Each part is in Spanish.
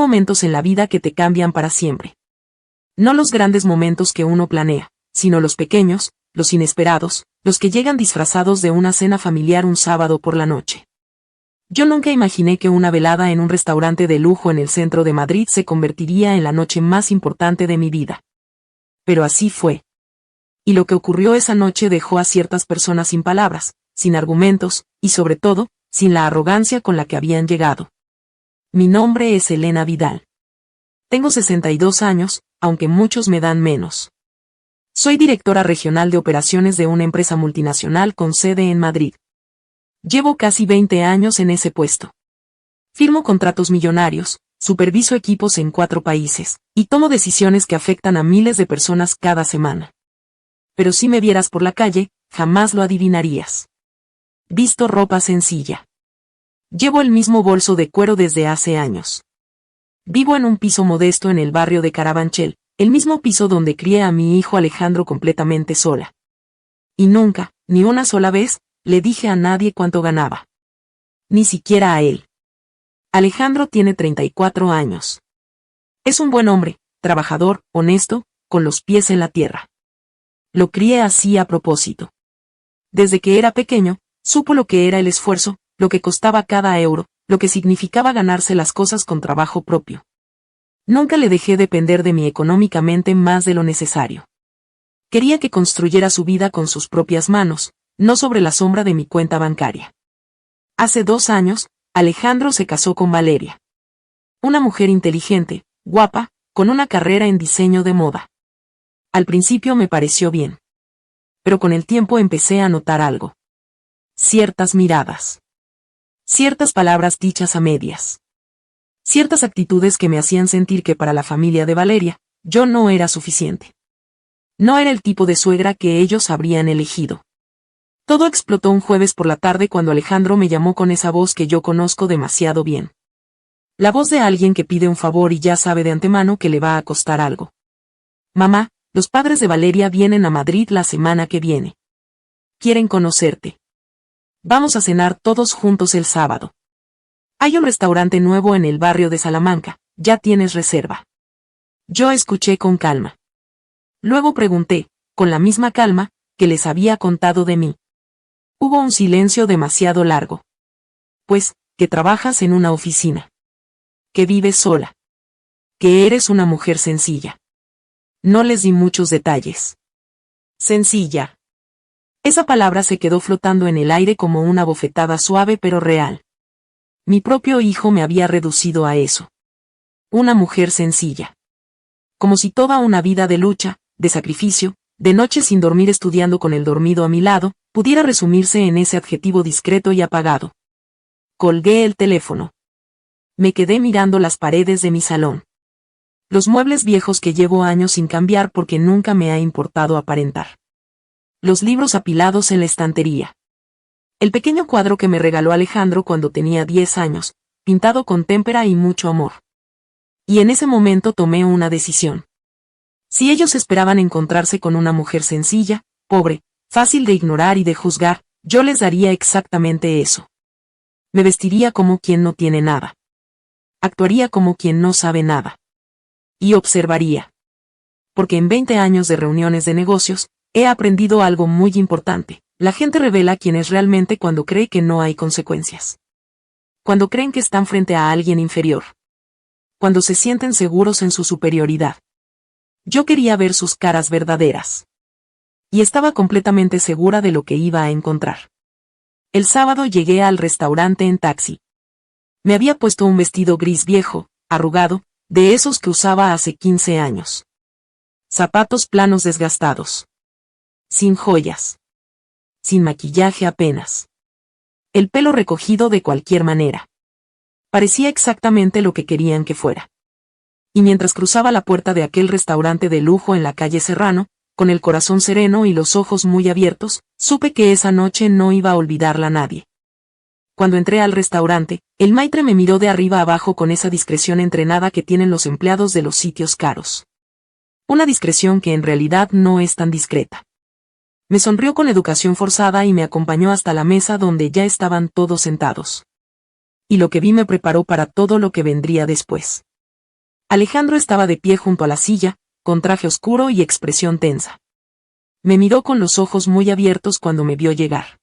momentos en la vida que te cambian para siempre. No los grandes momentos que uno planea, sino los pequeños, los inesperados, los que llegan disfrazados de una cena familiar un sábado por la noche. Yo nunca imaginé que una velada en un restaurante de lujo en el centro de Madrid se convertiría en la noche más importante de mi vida. Pero así fue. Y lo que ocurrió esa noche dejó a ciertas personas sin palabras, sin argumentos, y sobre todo, sin la arrogancia con la que habían llegado. Mi nombre es Elena Vidal. Tengo 62 años, aunque muchos me dan menos. Soy directora regional de operaciones de una empresa multinacional con sede en Madrid. Llevo casi 20 años en ese puesto. Firmo contratos millonarios, superviso equipos en 4 países, y tomo decisiones que afectan a miles de personas cada semana. Pero si me vieras por la calle, jamás lo adivinarías. Visto ropa sencilla. Llevo el mismo bolso de cuero desde hace años. Vivo en un piso modesto en el barrio de Carabanchel, el mismo piso donde crié a mi hijo Alejandro completamente sola. Y nunca, ni una sola vez, le dije a nadie cuánto ganaba. Ni siquiera a él. Alejandro tiene 34 años. Es un buen hombre, trabajador, honesto, con los pies en la tierra. Lo crié así a propósito. Desde que era pequeño, supo lo que era el esfuerzo, lo que costaba cada euro, lo que significaba ganarse las cosas con trabajo propio. Nunca le dejé depender de mí económicamente más de lo necesario. Quería que construyera su vida con sus propias manos, no sobre la sombra de mi cuenta bancaria. Hace 2 años, Alejandro se casó con Valeria. Una mujer inteligente, guapa, con una carrera en diseño de moda. Al principio me pareció bien. Pero con el tiempo empecé a notar algo. Ciertas miradas. Ciertas palabras dichas a medias. Ciertas actitudes que me hacían sentir que para la familia de Valeria, yo no era suficiente. No era el tipo de suegra que ellos habrían elegido. Todo explotó un jueves por la tarde cuando Alejandro me llamó con esa voz que yo conozco demasiado bien. La voz de alguien que pide un favor y ya sabe de antemano que le va a costar algo. Mamá, los padres de Valeria vienen a Madrid la semana que viene. Quieren conocerte. Vamos a cenar todos juntos el sábado. Hay un restaurante nuevo en el barrio de Salamanca, ya tienes reserva. Yo escuché con calma. Luego pregunté, con la misma calma, que les había contado de mí. Hubo un silencio demasiado largo. Pues, que trabajas en una oficina. Que vives sola. Que eres una mujer sencilla. No les di muchos detalles. Sencilla. Esa palabra se quedó flotando en el aire como una bofetada suave pero real. Mi propio hijo me había reducido a eso. Una mujer sencilla. Como si toda una vida de lucha, de sacrificio, de noches sin dormir estudiando con el dormido a mi lado, pudiera resumirse en ese adjetivo discreto y apagado. Colgué el teléfono. Me quedé mirando las paredes de mi salón. Los muebles viejos que llevo años sin cambiar porque nunca me ha importado aparentar. Los libros apilados en la estantería. El pequeño cuadro que me regaló Alejandro cuando tenía 10 años, pintado con témpera y mucho amor. Y en ese momento tomé una decisión. Si ellos esperaban encontrarse con una mujer sencilla, pobre, fácil de ignorar y de juzgar, yo les daría exactamente eso. Me vestiría como quien no tiene nada. Actuaría como quien no sabe nada. Y observaría. Porque en 20 años de reuniones de negocios, he aprendido algo muy importante. La gente revela quién es realmente cuando cree que no hay consecuencias. Cuando creen que están frente a alguien inferior. Cuando se sienten seguros en su superioridad. Yo quería ver sus caras verdaderas. Y estaba completamente segura de lo que iba a encontrar. El sábado llegué al restaurante en taxi. Me había puesto un vestido gris viejo, arrugado, de esos que usaba hace 15 años. Zapatos planos desgastados. Sin joyas. Sin maquillaje apenas. El pelo recogido de cualquier manera. Parecía exactamente lo que querían que fuera. Y mientras cruzaba la puerta de aquel restaurante de lujo en la calle Serrano, con el corazón sereno y los ojos muy abiertos, supe que esa noche no iba a olvidarla nadie. Cuando entré al restaurante, el maitre me miró de arriba abajo con esa discreción entrenada que tienen los empleados de los sitios caros. Una discreción que en realidad no es tan discreta. Me sonrió con educación forzada y me acompañó hasta la mesa donde ya estaban todos sentados. Y lo que vi me preparó para todo lo que vendría después. Alejandro estaba de pie junto a la silla, con traje oscuro y expresión tensa. Me miró con los ojos muy abiertos cuando me vio llegar.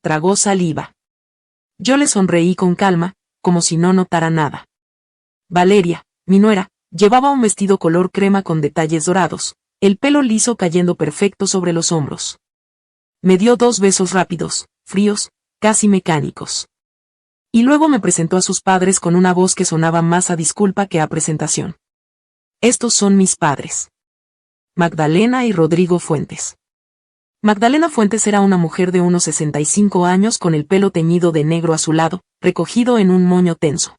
Tragó saliva. Yo le sonreí con calma, como si no notara nada. Valeria, mi nuera, llevaba un vestido color crema con detalles dorados, el pelo liso cayendo perfecto sobre los hombros. Me dio 2 besos rápidos, fríos, casi mecánicos. Y luego me presentó a sus padres con una voz que sonaba más a disculpa que a presentación. Estos son mis padres. Magdalena y Rodrigo Fuentes. Magdalena Fuentes era una mujer de unos 65 años con el pelo teñido de negro azulado, recogido en un moño tenso.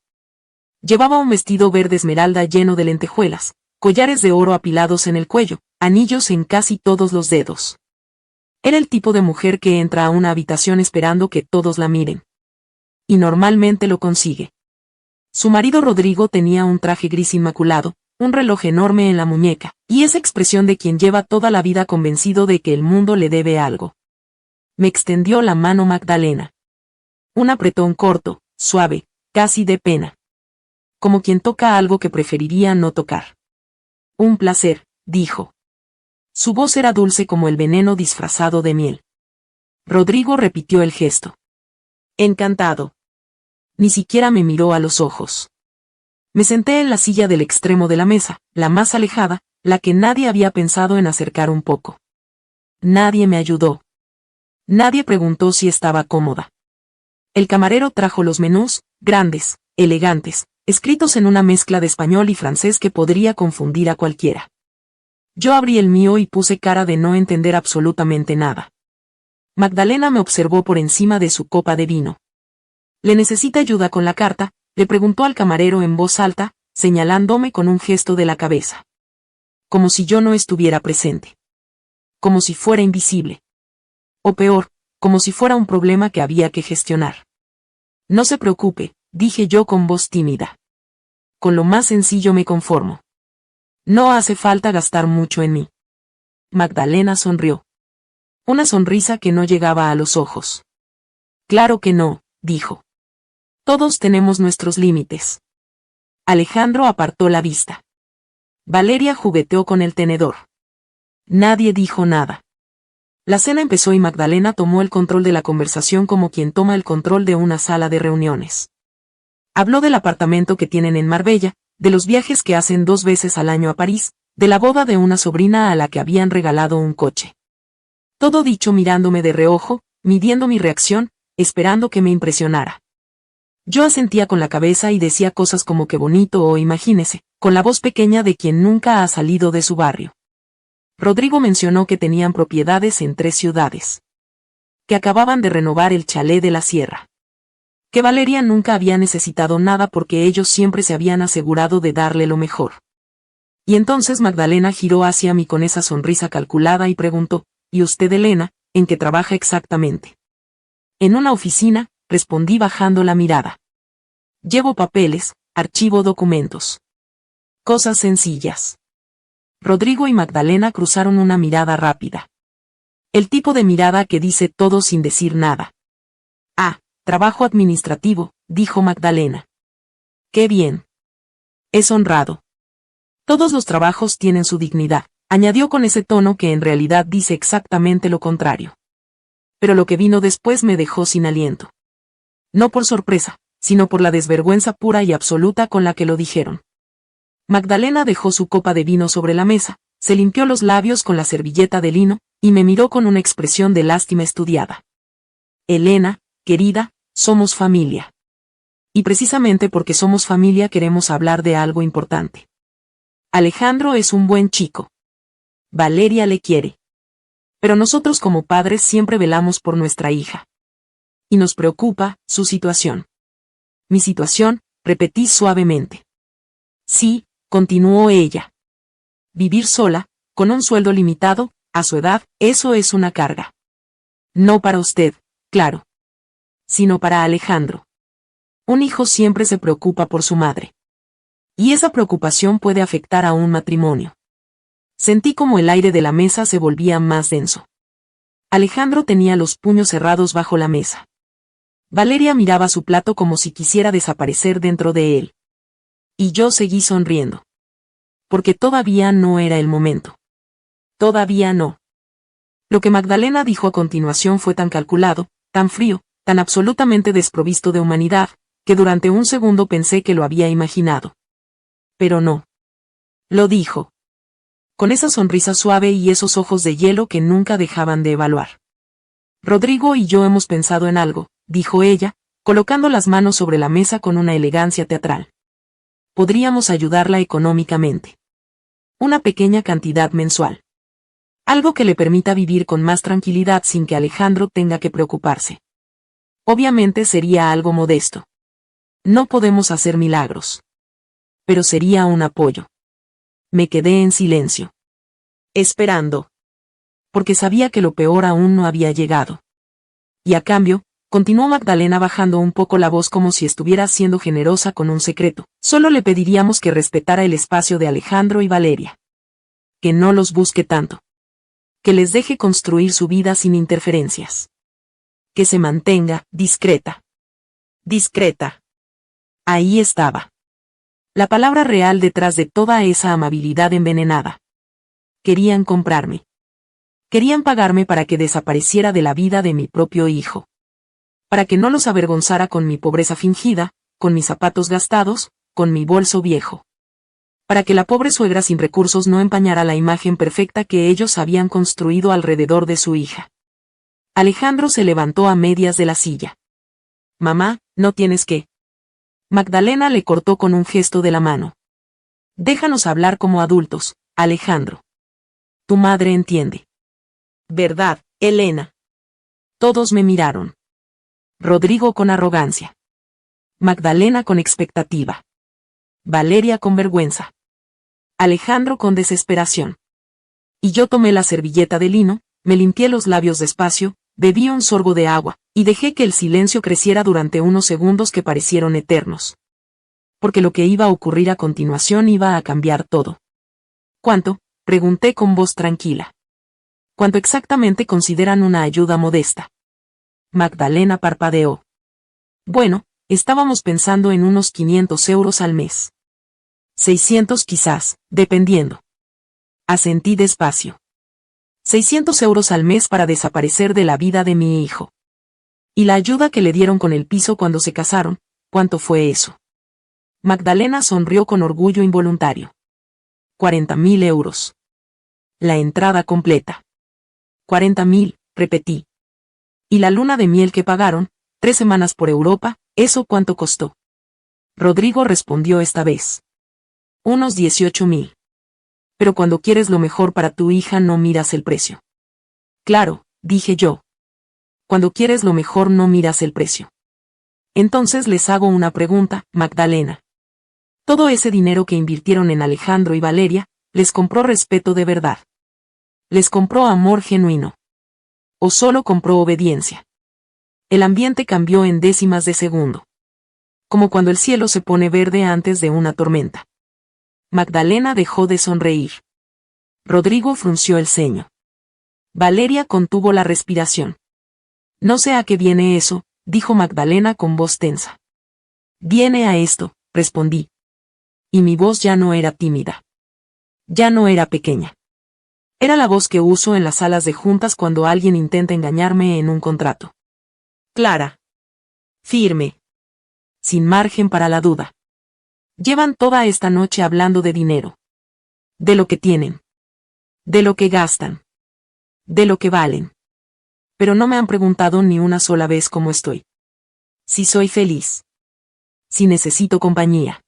Llevaba un vestido verde esmeralda lleno de lentejuelas, collares de oro apilados en el cuello, anillos en casi todos los dedos. Era el tipo de mujer que entra a una habitación esperando que todos la miren. Y normalmente lo consigue. Su marido Rodrigo tenía un traje gris inmaculado, un reloj enorme en la muñeca, y esa expresión de quien lleva toda la vida convencido de que el mundo le debe algo. Me extendió la mano Magdalena. Un apretón corto, suave, casi de pena. Como quien toca algo que preferiría no tocar. Un placer, dijo. Su voz era dulce como el veneno disfrazado de miel. Rodrigo repitió el gesto. Encantado. Ni siquiera me miró a los ojos. Me senté en la silla del extremo de la mesa, la más alejada, la que nadie había pensado en acercar un poco. Nadie me ayudó. Nadie preguntó si estaba cómoda. El camarero trajo los menús, grandes, elegantes, escritos en una mezcla de español y francés que podría confundir a cualquiera. Yo abrí el mío y puse cara de no entender absolutamente nada. Magdalena me observó por encima de su copa de vino. ¿Le necesita ayuda con la carta?, le preguntó al camarero en voz alta, señalándome con un gesto de la cabeza. Como si yo no estuviera presente. Como si fuera invisible. O peor, como si fuera un problema que había que gestionar. No se preocupe, dije yo con voz tímida. Con lo más sencillo me conformo. No hace falta gastar mucho en mí. Magdalena sonrió. Una sonrisa que no llegaba a los ojos. Claro que no, dijo. Todos tenemos nuestros límites. Alejandro apartó la vista. Valeria jugueteó con el tenedor. Nadie dijo nada. La cena empezó y Magdalena tomó el control de la conversación como quien toma el control de una sala de reuniones. Habló del apartamento que tienen en Marbella, de los viajes que hacen 2 veces al año a París, de la boda de una sobrina a la que habían regalado un coche. Todo dicho mirándome de reojo, midiendo mi reacción, esperando que me impresionara. Yo asentía con la cabeza y decía cosas como que bonito o imagínese, con la voz pequeña de quien nunca ha salido de su barrio. Rodrigo mencionó que tenían propiedades en 3 ciudades. Que acababan de renovar el chalet de la sierra. Que Valeria nunca había necesitado nada porque ellos siempre se habían asegurado de darle lo mejor. Y entonces Magdalena giró hacia mí con esa sonrisa calculada y preguntó, ¿y usted, Elena, en qué trabaja exactamente? En una oficina, respondí bajando la mirada. Llevo papeles, archivo documentos. Cosas sencillas. Rodrigo y Magdalena cruzaron una mirada rápida. El tipo de mirada que dice todo sin decir nada. Ah, trabajo administrativo, dijo Magdalena. Qué bien. Es honrado. Todos los trabajos tienen su dignidad, añadió con ese tono que en realidad dice exactamente lo contrario. Pero lo que vino después me dejó sin aliento. No por sorpresa, sino por la desvergüenza pura y absoluta con la que lo dijeron. Magdalena dejó su copa de vino sobre la mesa, se limpió los labios con la servilleta de lino, y me miró con una expresión de lástima estudiada. Elena, querida, somos familia. Y precisamente porque somos familia queremos hablar de algo importante. Alejandro es un buen chico. Valeria le quiere. Pero nosotros como padres siempre velamos por nuestra hija. Y nos preocupa su situación. Mi situación, repetí suavemente. Sí, continuó ella. Vivir sola, con un sueldo limitado, a su edad, eso es una carga. No para usted, claro. Sino para Alejandro. Un hijo siempre se preocupa por su madre. Y esa preocupación puede afectar a un matrimonio. Sentí como el aire de la mesa se volvía más denso. Alejandro tenía los puños cerrados bajo la mesa. Valeria miraba su plato como si quisiera desaparecer dentro de él. Y yo seguí sonriendo. porque todavía no era el momento. Todavía no. Lo que Magdalena dijo a continuación fue tan calculado, tan frío, tan absolutamente desprovisto de humanidad, que durante un segundo pensé que lo había imaginado. Pero no. Lo dijo. Con esa sonrisa suave y esos ojos de hielo que nunca dejaban de evaluar. Rodrigo y yo hemos pensado en algo, dijo ella, colocando las manos sobre la mesa con una elegancia teatral. Podríamos ayudarla económicamente. Una pequeña cantidad mensual. Algo que le permita vivir con más tranquilidad sin que Alejandro tenga que preocuparse. Obviamente sería algo modesto. No podemos hacer milagros. Pero sería un apoyo. Me quedé en silencio. Esperando. Porque sabía que lo peor aún no había llegado. Y a cambio, continuó Magdalena bajando un poco la voz como si estuviera siendo generosa con un secreto, solo le pediríamos que respetara el espacio de Alejandro y Valeria. Que no los busque tanto. Que les deje construir su vida sin interferencias. Que se mantenga discreta. Discreta. Ahí estaba. La palabra real detrás de toda esa amabilidad envenenada. Querían comprarme. Querían pagarme para que desapareciera de la vida de mi propio hijo. Para que no los avergonzara con mi pobreza fingida, con mis zapatos gastados, con mi bolso viejo. Para que la pobre suegra sin recursos no empañara la imagen perfecta que ellos habían construido alrededor de su hija. Alejandro se levantó a medias de la silla. Mamá, no tienes que. Magdalena le cortó con un gesto de la mano. Déjanos hablar como adultos, Alejandro. Tu madre entiende. ¿Verdad, Elena? Todos me miraron. Rodrigo con arrogancia. Magdalena con expectativa. Valeria con vergüenza. Alejandro con desesperación. Y yo tomé la servilleta de lino, me limpié los labios despacio, bebí un sorbo de agua, y dejé que el silencio creciera durante unos segundos que parecieron eternos. Porque lo que iba a ocurrir a continuación iba a cambiar todo. ¿Cuánto? Pregunté con voz tranquila. ¿Cuánto exactamente consideran una ayuda modesta? Magdalena parpadeó. Bueno, estábamos pensando en unos 500 euros al mes. 600 quizás, dependiendo. Asentí despacio. 600 euros al mes para desaparecer de la vida de mi hijo. Y la ayuda que le dieron con el piso cuando se casaron, ¿cuánto fue eso? Magdalena sonrió con orgullo involuntario. 40.000 euros. La entrada completa. 40.000, repetí. Y la luna de miel que pagaron, 3 semanas por Europa, ¿eso cuánto costó? Rodrigo respondió esta vez. Unos 18.000. Pero cuando quieres lo mejor para tu hija no miras el precio. Claro, dije yo. Cuando quieres lo mejor no miras el precio. Entonces les hago una pregunta, Magdalena. Todo ese dinero que invirtieron en Alejandro y Valeria, les compró respeto de verdad. Les compró amor genuino. O solo compró obediencia. El ambiente cambió en décimas de segundo. Como cuando el cielo se pone verde antes de una tormenta. Magdalena dejó de sonreír. Rodrigo frunció el ceño. Valeria contuvo la respiración. No sé a qué viene eso, dijo Magdalena con voz tensa. Viene a esto, respondí. Y mi voz ya no era tímida. Ya no era pequeña. Era la voz que uso en las salas de juntas cuando alguien intenta engañarme en un contrato. Clara. Firme. Sin margen para la duda. Llevan toda esta noche hablando de dinero. De lo que tienen. De lo que gastan. De lo que valen. Pero no me han preguntado ni una sola vez cómo estoy. Si soy feliz. Si necesito compañía.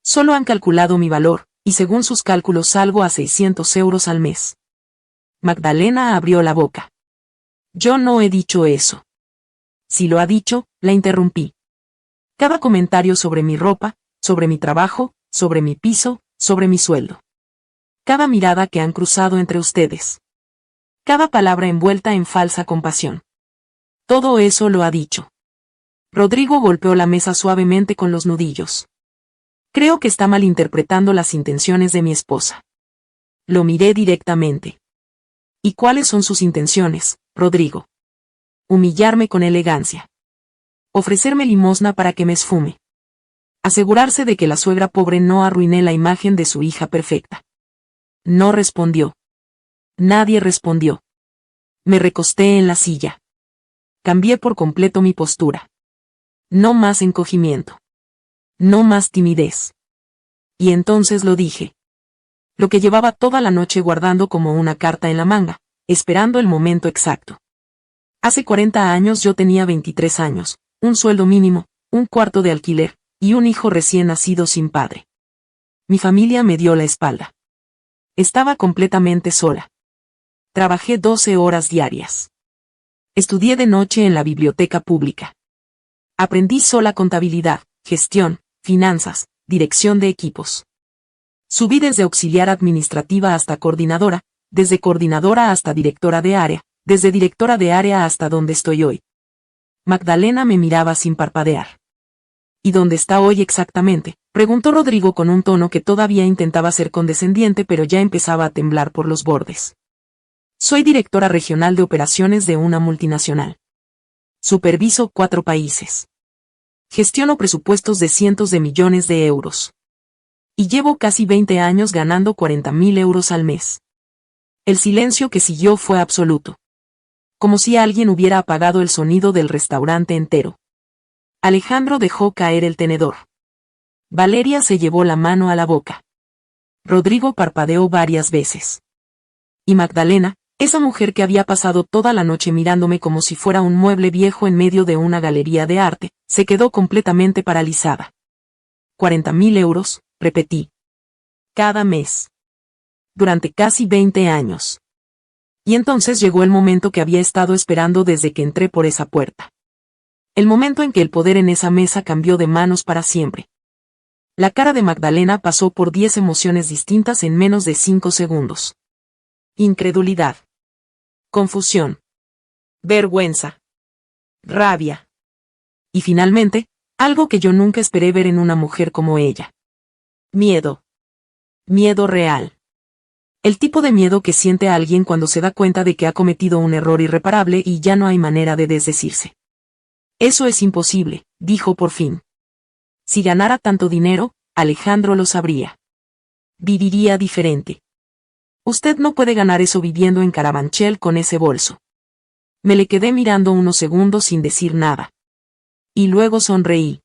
Solo han calculado mi valor, y según sus cálculos salgo a 600 euros al mes. Magdalena abrió la boca. Yo no he dicho eso. Si lo ha dicho, la interrumpí. Cada comentario sobre mi ropa, sobre mi trabajo, sobre mi piso, sobre mi sueldo. Cada mirada que han cruzado entre ustedes. Cada palabra envuelta en falsa compasión. Todo eso lo ha dicho. Rodrigo golpeó la mesa suavemente con los nudillos. Creo que está malinterpretando las intenciones de mi esposa. Lo miré directamente. ¿Y cuáles son sus intenciones, Rodrigo? Humillarme con elegancia. Ofrecerme limosna para que me esfume. Asegurarse de que la suegra pobre no arruiné la imagen de su hija perfecta. No respondió. Nadie respondió. Me recosté en la silla. Cambié por completo mi postura. No más encogimiento. No más timidez. Y entonces lo dije. Lo que llevaba toda la noche guardando como una carta en la manga, esperando el momento exacto. Hace 40 años yo tenía 23 años, un sueldo mínimo, un cuarto de alquiler, y un hijo recién nacido sin padre. Mi familia me dio la espalda. Estaba completamente sola. Trabajé 12 horas diarias. Estudié de noche en la biblioteca pública. Aprendí sola contabilidad, gestión, finanzas, dirección de equipos. Subí desde auxiliar administrativa hasta coordinadora, desde coordinadora hasta directora de área, desde directora de área hasta donde estoy hoy. Magdalena me miraba sin parpadear. ¿Y dónde está hoy exactamente?, preguntó Rodrigo con un tono que todavía intentaba ser condescendiente pero ya empezaba a temblar por los bordes. Soy directora regional de operaciones de una multinacional. Superviso 4 países. Gestiono presupuestos de cientos de millones de euros. Y llevo casi 20 años ganando 40.000 euros al mes. El silencio que siguió fue absoluto. Como si alguien hubiera apagado el sonido del restaurante entero. Alejandro dejó caer el tenedor. Valeria se llevó la mano a la boca. Rodrigo parpadeó varias veces. Y Magdalena, esa mujer que había pasado toda la noche mirándome como si fuera un mueble viejo en medio de una galería de arte, se quedó completamente paralizada. 40.000 euros, repetí. Cada mes. Durante casi 20 años. Y entonces llegó el momento que había estado esperando desde que entré por esa puerta. El momento en que el poder en esa mesa cambió de manos para siempre. La cara de Magdalena pasó por 10 emociones distintas en menos de 5 segundos. Incredulidad. Confusión. Vergüenza. Rabia. Y finalmente, algo que yo nunca esperé ver en una mujer como ella. Miedo. Miedo real. El tipo de miedo que siente alguien cuando se da cuenta de que ha cometido un error irreparable y ya no hay manera de desdecirse. Eso es imposible, dijo por fin. Si ganara tanto dinero, Alejandro lo sabría. Viviría diferente. Usted no puede ganar eso viviendo en Carabanchel con ese bolso. Me le quedé mirando unos segundos sin decir nada. Y luego sonreí.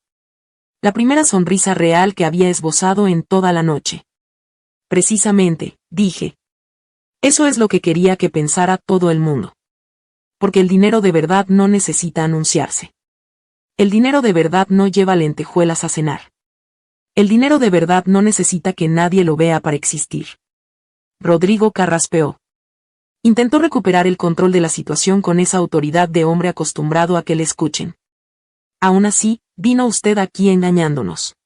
La primera sonrisa real que había esbozado en toda la noche. Precisamente, dije. Eso es lo que quería que pensara todo el mundo. Porque el dinero de verdad no necesita anunciarse. El dinero de verdad no lleva lentejuelas a cenar. El dinero de verdad no necesita que nadie lo vea para existir. Rodrigo carraspeó. Intentó recuperar el control de la situación con esa autoridad de hombre acostumbrado a que le escuchen. Aún así, vino usted aquí engañándonos.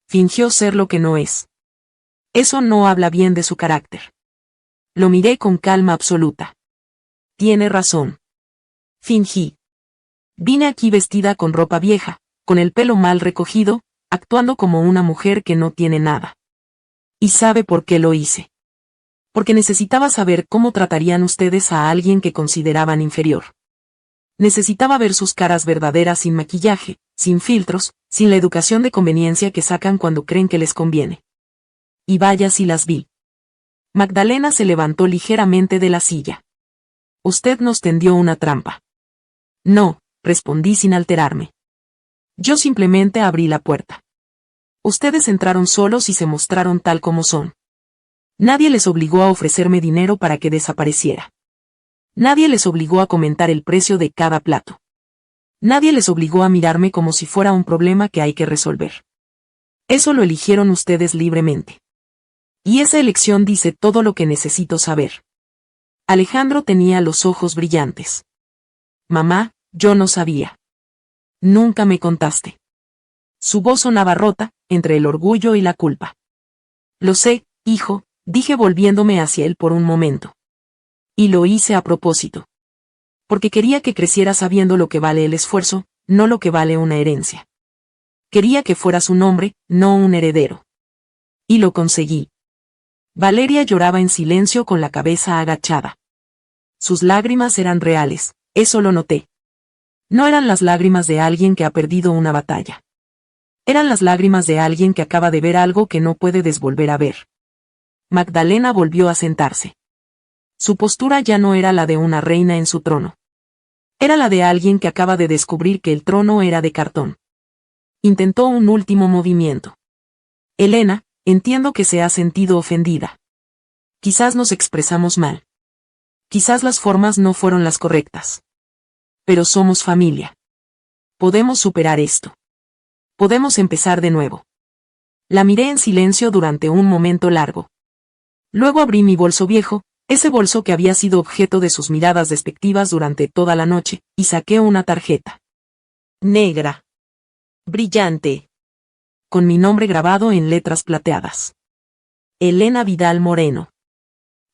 Fingió ser lo que no es. Eso no habla bien de su carácter. Lo miré con calma absoluta. Tiene razón. Fingí. Vine aquí vestida con ropa vieja, con el pelo mal recogido, actuando como una mujer que no tiene nada. ¿Y sabe por qué lo hice? Porque necesitaba saber cómo tratarían ustedes a alguien que consideraban inferior. Necesitaba ver sus caras verdaderas sin maquillaje, sin filtros, sin la educación de conveniencia que sacan cuando creen que les conviene. Y vaya si las vi. Magdalena se levantó ligeramente de la silla. Usted nos tendió una trampa. No, respondí sin alterarme. Yo simplemente abrí la puerta. Ustedes entraron solos y se mostraron tal como son. Nadie les obligó a ofrecerme dinero para que desapareciera. Nadie les obligó a comentar el precio de cada plato. Nadie les obligó a mirarme como si fuera un problema que hay que resolver. Eso lo eligieron ustedes libremente. Y esa elección dice todo lo que necesito saber. Alejandro tenía los ojos brillantes. Mamá, yo no sabía. Nunca me contaste. Su voz sonaba rota, entre el orgullo y la culpa. Lo sé, hijo, dije volviéndome hacia él por un momento. Y lo hice a propósito. Porque quería que creciera sabiendo lo que vale el esfuerzo, no lo que vale una herencia. Quería que fueras un hombre, no un heredero. Y lo conseguí. Valeria lloraba en silencio con la cabeza agachada. Sus lágrimas eran reales, eso lo noté. No eran las lágrimas de alguien que ha perdido una batalla. Eran las lágrimas de alguien que acaba de ver algo que no puede volver a ver. Magdalena volvió a sentarse. Su postura ya no era la de una reina en su trono. Era la de alguien que acaba de descubrir que el trono era de cartón. Intentó un último movimiento. Elena, entiendo que se ha sentido ofendida. Quizás nos expresamos mal. Quizás las formas no fueron las correctas. Pero somos familia. Podemos superar esto. Podemos empezar de nuevo. La miré en silencio durante un momento largo. Luego abrí mi bolso viejo, ese bolso que había sido objeto de sus miradas despectivas durante toda la noche, y saqué una tarjeta. Negra. Brillante. Con mi nombre grabado en letras plateadas. Elena Vidal Moreno.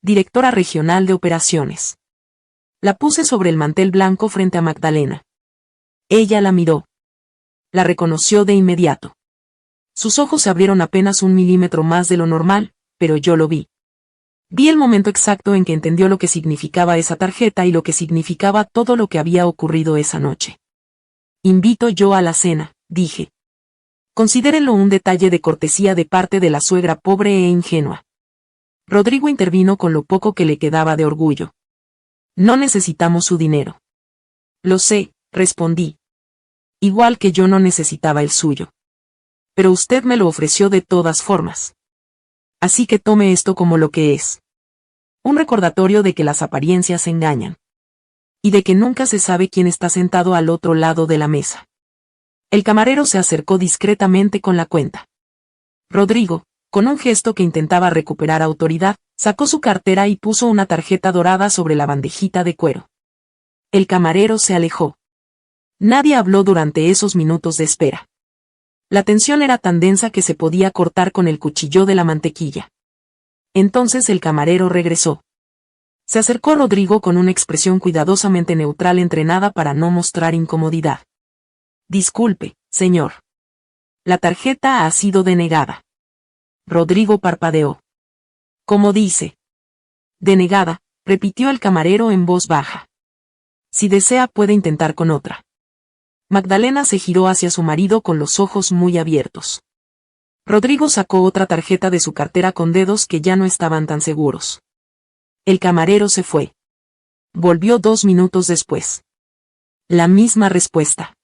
Directora Regional de Operaciones. La puse sobre el mantel blanco frente a Magdalena. Ella la miró. La reconoció de inmediato. Sus ojos se abrieron apenas 1 milímetro más de lo normal, pero yo lo vi. Vi el momento exacto en que entendió lo que significaba esa tarjeta y lo que significaba todo lo que había ocurrido esa noche. Invito yo a la cena, dije. Considérenlo un detalle de cortesía de parte de la suegra pobre e ingenua. Rodrigo intervino con lo poco que le quedaba de orgullo. No necesitamos su dinero. Lo sé, respondí. Igual que yo no necesitaba el suyo. Pero usted me lo ofreció de todas formas. Así que tome esto como lo que es. Un recordatorio de que las apariencias engañan. Y de que nunca se sabe quién está sentado al otro lado de la mesa. El camarero se acercó discretamente con la cuenta. Rodrigo, con un gesto que intentaba recuperar autoridad, sacó su cartera y puso una tarjeta dorada sobre la bandejita de cuero. El camarero se alejó. Nadie habló durante esos minutos de espera. La tensión era tan densa que se podía cortar con el cuchillo de la mantequilla. Entonces el camarero regresó. Se acercó a Rodrigo con una expresión cuidadosamente neutral entrenada para no mostrar incomodidad. Disculpe, señor. La tarjeta ha sido denegada. Rodrigo parpadeó. ¿Cómo dice? Denegada, repitió el camarero en voz baja. Si desea puede intentar con otra. Magdalena se giró hacia su marido con los ojos muy abiertos. Rodrigo sacó otra tarjeta de su cartera con dedos que ya no estaban tan seguros. El camarero se fue. Volvió 2 minutos después. La misma respuesta.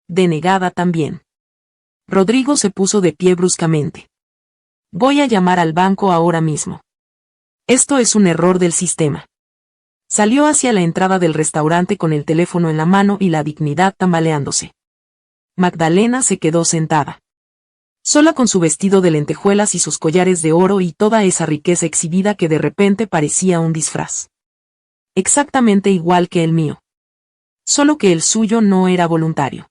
Denegada también. Rodrigo se puso de pie bruscamente. Voy a llamar al banco ahora mismo. Esto es un error del sistema. Salió hacia la entrada del restaurante con el teléfono en la mano y la dignidad tambaleándose. Magdalena se quedó sentada. Sola con su vestido de lentejuelas y sus collares de oro y toda esa riqueza exhibida que de repente parecía un disfraz. Exactamente igual que el mío. Solo que el suyo no era voluntario.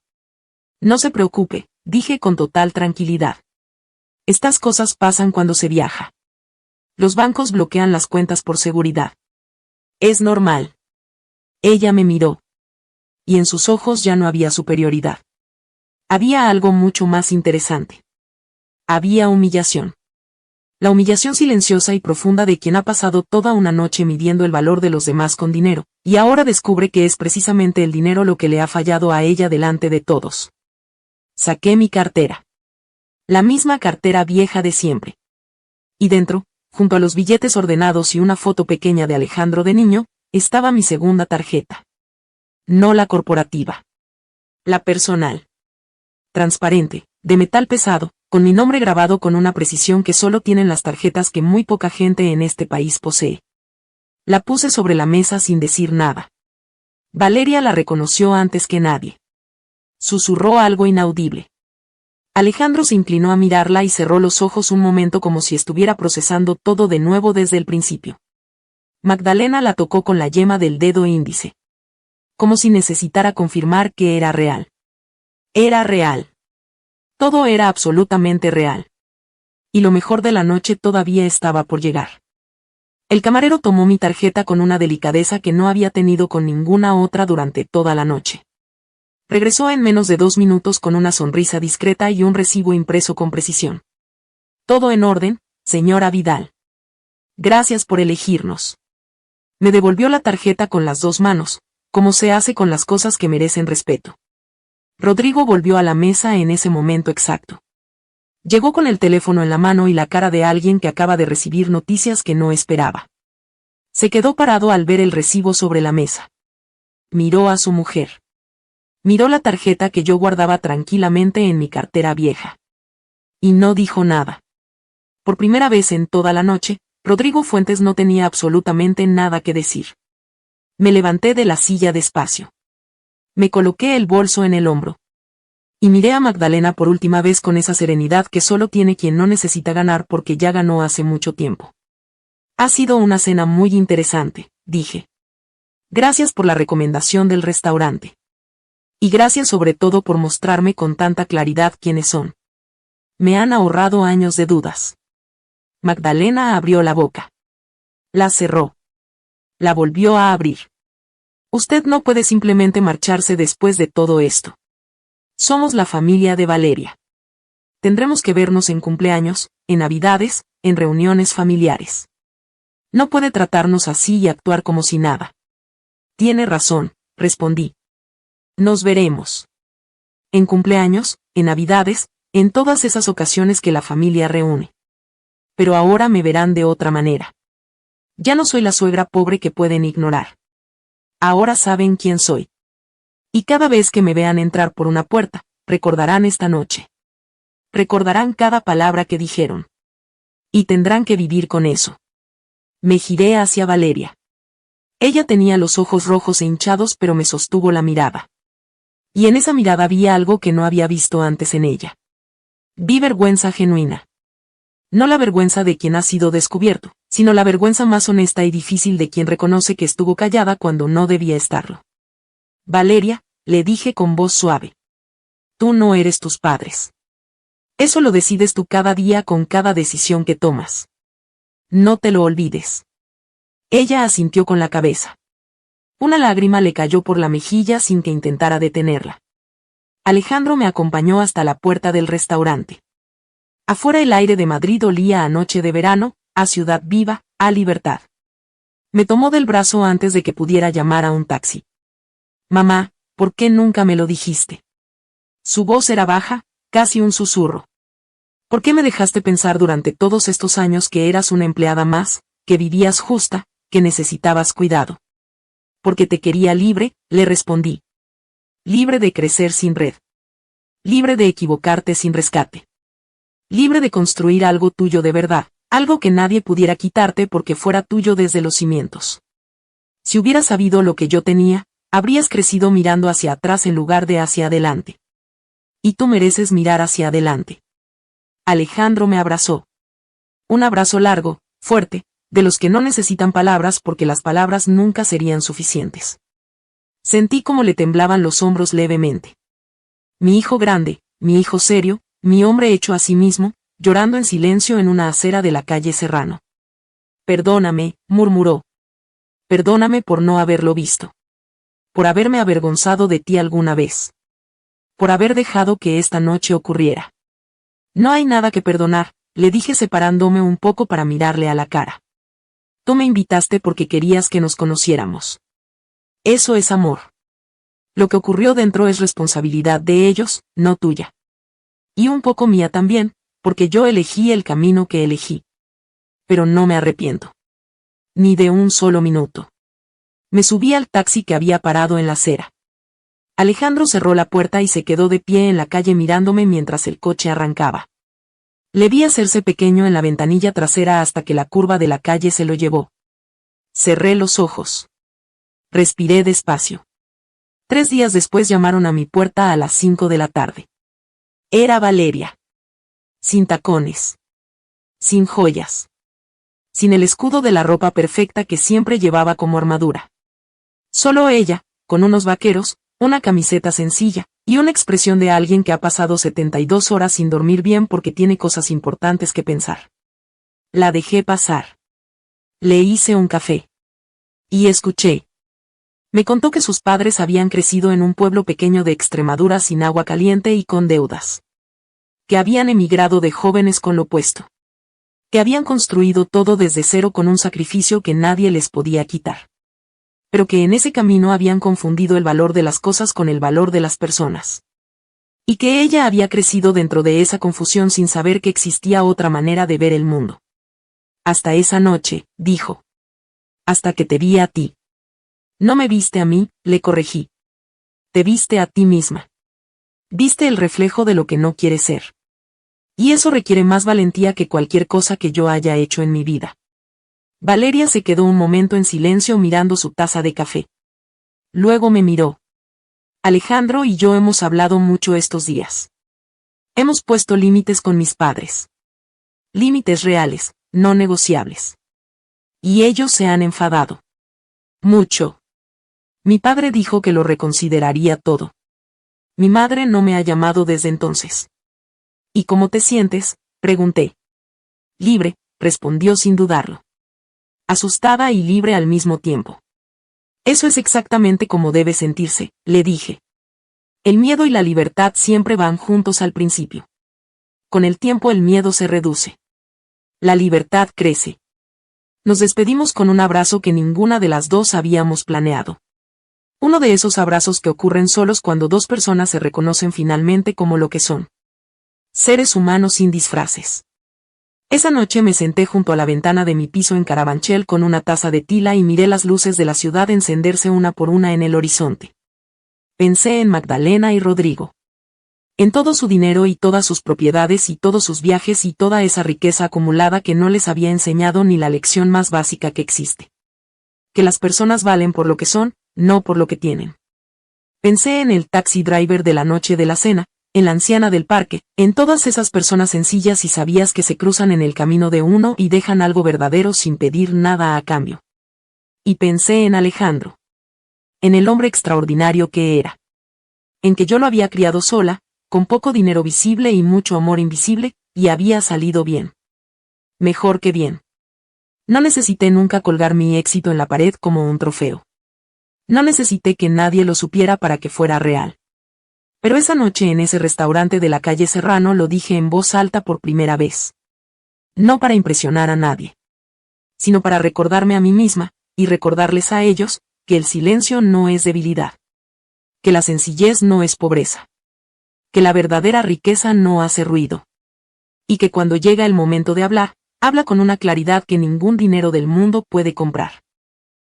No se preocupe, dije con total tranquilidad. Estas cosas pasan cuando se viaja. Los bancos bloquean las cuentas por seguridad. Es normal. Ella me miró. Y en sus ojos ya no había superioridad. Había algo mucho más interesante. Había humillación. La humillación silenciosa y profunda de quien ha pasado toda una noche midiendo el valor de los demás con dinero, y ahora descubre que es precisamente el dinero lo que le ha fallado a ella delante de todos. Saqué mi cartera. La misma cartera vieja de siempre. Y dentro, junto a los billetes ordenados y una foto pequeña de Alejandro de niño, estaba mi segunda tarjeta. No la corporativa. La personal. Transparente, de metal pesado, con mi nombre grabado con una precisión que solo tienen las tarjetas que muy poca gente en este país posee. La puse sobre la mesa sin decir nada. Valeria la reconoció antes que nadie. Susurró algo inaudible. Alejandro se inclinó a mirarla y cerró los ojos un momento como si estuviera procesando todo de nuevo desde el principio. Magdalena la tocó con la yema del dedo índice. Como si necesitara confirmar que era real. Era real. Todo era absolutamente real. Y lo mejor de la noche todavía estaba por llegar. El camarero tomó mi tarjeta con una delicadeza que no había tenido con ninguna otra durante toda la noche. Regresó en menos de 2 minutos con una sonrisa discreta y un recibo impreso con precisión. Todo en orden, señora Vidal. Gracias por elegirnos. Me devolvió la tarjeta con las 2 manos, como se hace con las cosas que merecen respeto. Rodrigo volvió a la mesa en ese momento exacto. Llegó con el teléfono en la mano y la cara de alguien que acaba de recibir noticias que no esperaba. Se quedó parado al ver el recibo sobre la mesa. Miró a su mujer. Miró la tarjeta que yo guardaba tranquilamente en mi cartera vieja. Y no dijo nada. Por primera vez en toda la noche, Rodrigo Fuentes no tenía absolutamente nada que decir. Me levanté de la silla despacio. Me coloqué el bolso en el hombro. Y miré a Magdalena por última vez con esa serenidad que solo tiene quien no necesita ganar porque ya ganó hace mucho tiempo. Ha sido una cena muy interesante, dije. Gracias por la recomendación del restaurante. Y gracias sobre todo por mostrarme con tanta claridad quiénes son. Me han ahorrado años de dudas. Magdalena abrió la boca. La cerró. La volvió a abrir. Usted no puede simplemente marcharse después de todo esto. Somos la familia de Valeria. Tendremos que vernos en cumpleaños, en navidades, en reuniones familiares. No puede tratarnos así y actuar como si nada. Tiene razón, respondí. Nos veremos. En cumpleaños, en navidades, en todas esas ocasiones que la familia reúne. Pero ahora me verán de otra manera. Ya no soy la suegra pobre que pueden ignorar. Ahora saben quién soy. Y cada vez que me vean entrar por una puerta, recordarán esta noche. Recordarán cada palabra que dijeron. Y tendrán que vivir con eso. Me giré hacia Valeria. Ella tenía los ojos rojos e hinchados pero me sostuvo la mirada. Y en esa mirada había algo que no había visto antes en ella. Vi vergüenza genuina. No la vergüenza de quien ha sido descubierto, sino la vergüenza más honesta y difícil de quien reconoce que estuvo callada cuando no debía estarlo. Valeria, le dije con voz suave. Tú no eres tus padres. Eso lo decides tú cada día con cada decisión que tomas. No te lo olvides. Ella asintió con la cabeza. Una lágrima le cayó por la mejilla sin que intentara detenerla. Alejandro me acompañó hasta la puerta del restaurante. Afuera el aire de Madrid olía a noche de verano, a ciudad viva, a libertad. Me tomó del brazo antes de que pudiera llamar a un taxi. Mamá, ¿por qué nunca me lo dijiste? Su voz era baja, casi un susurro. ¿Por qué me dejaste pensar durante todos estos años que eras una empleada más, que vivías justa, que necesitabas cuidado? Porque te quería libre, le respondí. Libre de crecer sin red. Libre de equivocarte sin rescate. Libre de construir algo tuyo de verdad, algo que nadie pudiera quitarte porque fuera tuyo desde los cimientos. Si hubieras sabido lo que yo tenía, habrías crecido mirando hacia atrás en lugar de hacia adelante. Y tú mereces mirar hacia adelante. Alejandro me abrazó. Un abrazo largo, fuerte, de los que no necesitan palabras porque las palabras nunca serían suficientes. Sentí como le temblaban los hombros levemente. Mi hijo grande, mi hijo serio, mi hombre hecho a sí mismo, llorando en silencio en una acera de la calle Serrano. Perdóname, murmuró. Perdóname por no haberlo visto. Por haberme avergonzado de ti alguna vez. Por haber dejado que esta noche ocurriera. No hay nada que perdonar, le dije separándome un poco para mirarle a la cara. Tú me invitaste porque querías que nos conociéramos. Eso es amor. Lo que ocurrió dentro es responsabilidad de ellos, no tuya. Y un poco mía también, porque yo elegí el camino que elegí. Pero no me arrepiento. Ni de un solo minuto. Me subí al taxi que había parado en la acera. Alejandro cerró la puerta y se quedó de pie en la calle mirándome mientras el coche arrancaba. Le vi hacerse pequeño en la ventanilla trasera hasta que la curva de la calle se lo llevó. Cerré los ojos. Respiré despacio. 3 días después llamaron a mi puerta a las 5 de la tarde. Era Valeria. Sin tacones. Sin joyas. Sin el escudo de la ropa perfecta que siempre llevaba como armadura. Solo ella, con unos vaqueros, una camiseta sencilla, y una expresión de alguien que ha pasado 72 horas sin dormir bien porque tiene cosas importantes que pensar. La dejé pasar. Le hice un café. Y escuché. Me contó que sus padres habían crecido en un pueblo pequeño de Extremadura sin agua caliente y con deudas. Que habían emigrado de jóvenes con lo puesto. Que habían construido todo desde cero con un sacrificio que nadie les podía quitar. Pero que en ese camino habían confundido el valor de las cosas con el valor de las personas. Y que ella había crecido dentro de esa confusión sin saber que existía otra manera de ver el mundo. Hasta esa noche, dijo. Hasta que te vi a ti. No me viste a mí, le corregí. Te viste a ti misma. Viste el reflejo de lo que no quieres ser. Y eso requiere más valentía que cualquier cosa que yo haya hecho en mi vida. Valeria se quedó un momento en silencio mirando su taza de café. Luego me miró. Alejandro y yo hemos hablado mucho estos días. Hemos puesto límites con mis padres. Límites reales, no negociables. Y ellos se han enfadado. Mucho. Mi padre dijo que lo reconsideraría todo. Mi madre no me ha llamado desde entonces. ¿Y cómo te sientes?, pregunté. Libre, respondió sin dudarlo. Asustada y libre al mismo tiempo. Eso es exactamente como debe sentirse, le dije. El miedo y la libertad siempre van juntos al principio. Con el tiempo el miedo se reduce. La libertad crece. Nos despedimos con un abrazo que ninguna de las dos habíamos planeado. Uno de esos abrazos que ocurren solos cuando dos personas se reconocen finalmente como lo que son. Seres humanos sin disfraces. Esa noche me senté junto a la ventana de mi piso en Carabanchel con una taza de tila y miré las luces de la ciudad encenderse una por una en el horizonte. Pensé en Magdalena y Rodrigo. En todo su dinero y todas sus propiedades y todos sus viajes y toda esa riqueza acumulada que no les había enseñado ni la lección más básica que existe. Que las personas valen por lo que son, no por lo que tienen. Pensé en el taxi driver de la noche de la cena, en la anciana del parque, en todas esas personas sencillas y sabias que se cruzan en el camino de uno y dejan algo verdadero sin pedir nada a cambio. Y pensé en Alejandro. En el hombre extraordinario que era. En que yo lo había criado sola, con poco dinero visible y mucho amor invisible, y había salido bien. Mejor que bien. No necesité nunca colgar mi éxito en la pared como un trofeo. No necesité que nadie lo supiera para que fuera real. Pero esa noche en ese restaurante de la calle Serrano lo dije en voz alta por primera vez. No para impresionar a nadie. Sino para recordarme a mí misma, y recordarles a ellos, que el silencio no es debilidad. Que la sencillez no es pobreza. Que la verdadera riqueza no hace ruido. Y que cuando llega el momento de hablar, habla con una claridad que ningún dinero del mundo puede comprar.